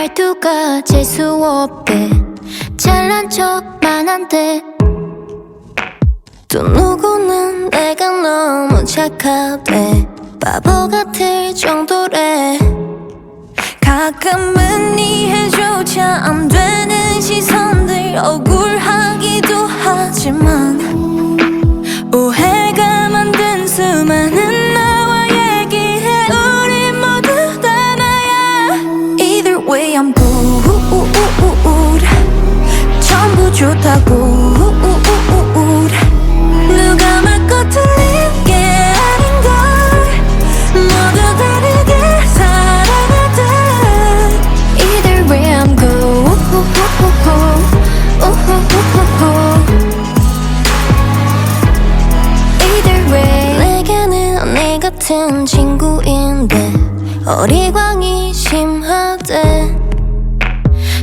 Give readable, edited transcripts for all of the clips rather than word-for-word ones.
말투가 재수없대. 잘난 척만 한대. 또 누구는 내가 너무 착하대. 바보 같을 정도래. 가끔은 이해조차 안 되는 시선들 억울하기도 하지만 오해가 만든 수많은 나와 얘기해. 우리 모두 다 나야. Either way I'm good. 전부 좋다고. 누가 맞고 틀린 게 아닌걸. 모두 다르게 살아가듯. Either way I'm good. Either way 내게는 언니 같은 친구인데 어리광이 심하대.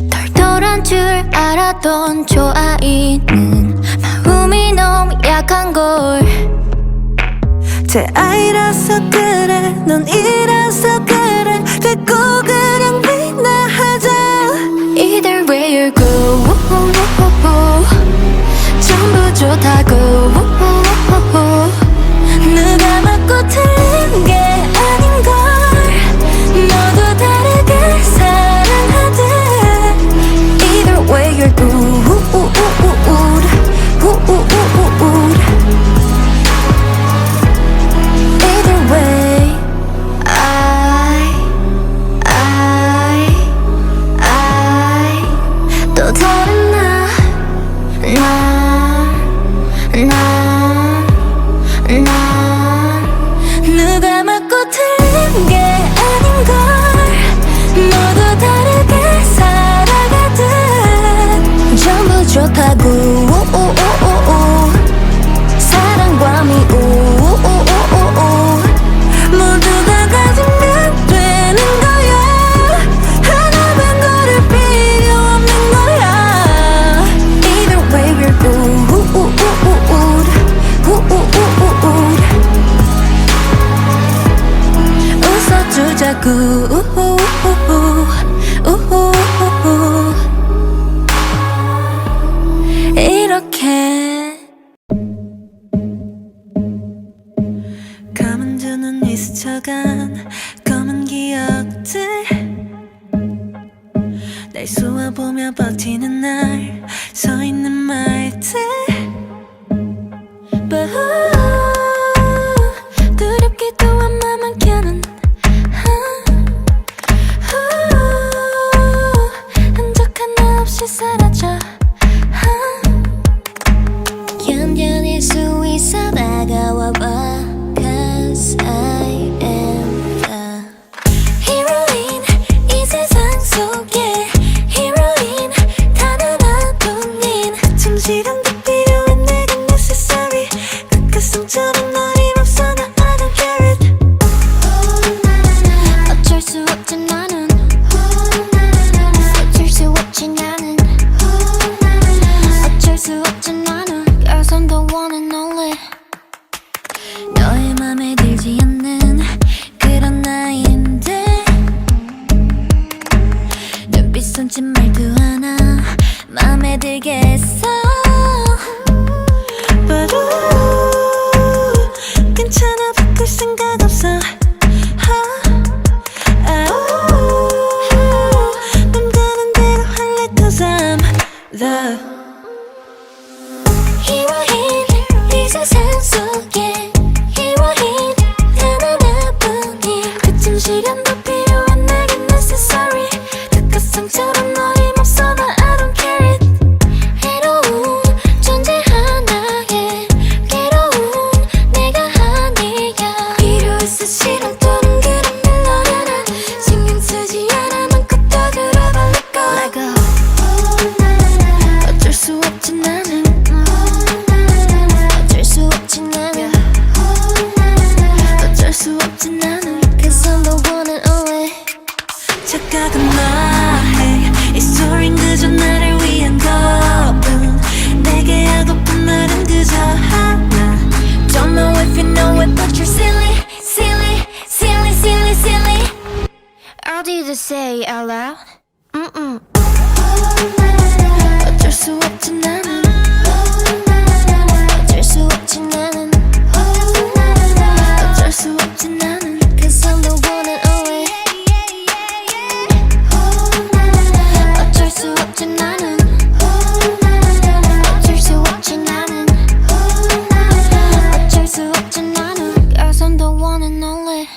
털털한 줄 알았던 저 아이는 마음이 너무 약한걸. 제 아이라서 그래, 넌 이라서 그래. 됐고 그냥 미나하자. Either way you're good. 전부 좋다고. 누가 맞고 틀린 게 아닌걸. 모두 다르게 사랑하듯. Either way you're good. Either way 또 다른 나 누가 맞고 틀린 게 아닌걸. 모두 다르게 살아가듯. 전부 좋다고. 사랑과 미움 모두 다 가지면 되는 거야. 하나만 고를 필요 없는 거야. Either way you're good. 웃어주자고. 이렇게 감은 두 눈이 스쳐간 검은 기억들. 날 쏘아보며 버티는 날 서 있는 말들. But 두렵기도 한 맘만 켜는 흔적 하나 없이 사라져. 견뎌낼 수 있어 다가와봐. Cause I am the heroine. 이 세상 속에 heroine 단 하나뿐인. 진실한 게 필요해 내겐 necessary. 그 가슴처럼 어림없어 나 I don't care it. 어쩔 수 없지 나는. 어쩔 수 없지 나는. 어쩔 수 없지 나는. Girls I'm the one and only. 너의 맘에 들지 않는 그런 나인데 눈빛 손짓 말투 하나 맘에 들겠어. But 괜찮아 바꿀 생각 없어. 맘 가는 대로 할래. Cause I'm the heroine. 이 세상 속에 heroine 단 하나뿐인. 그 진실함도 필요한 내겐 necessary. 그 가상처럼 어림없어 나 I don't care it. 해로운 존재 하나에 괴로운 내가 아니야. 필요했어 싫은 또는 그런 멜로디. 난 신경 쓰지 않아 맘껏 다 들어봐. Let go. 어쩔 수 없지 나는. 어쩔 수 없지 나는. 어쩔 수 없지 나는. Cause I'm the one and only. 착각은 너해. 이 스토리는 그저 나를 위한 것뿐. 내게 하고픈 말은 그저 하나. Don't know if you know it but you're silly. Silly, silly, silly, silly. Or did you say it out loud? 없지 나는 어쩔 수 없지 나는 어쩔 수 없지 나는 Cause I'm the one and only 어쩔 수 없지 나는 어쩔 수 없지 나는 어쩔 수 없지 나는 Cause I'm the one and only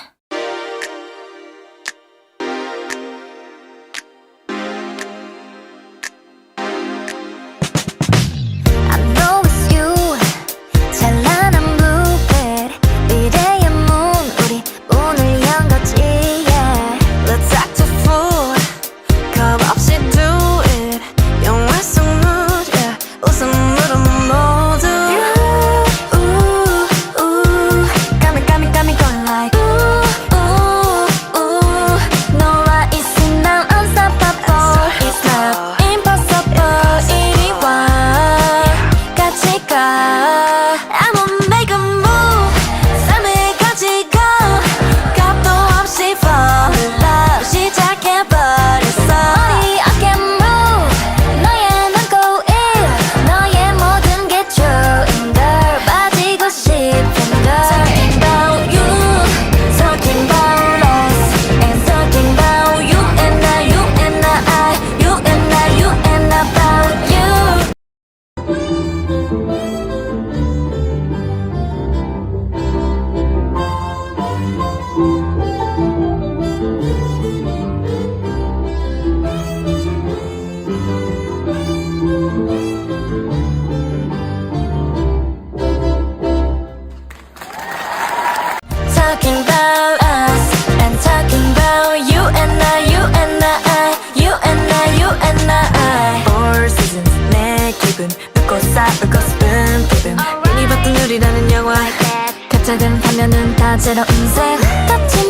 Talking about us and talking about you and I, you and I, you and I, you and I. Four seasons 내 기분 묻고 쌓고 싶은 기분 괜히 봤던 우리라는 영화 각자든 화면은 다 제로 인생 같이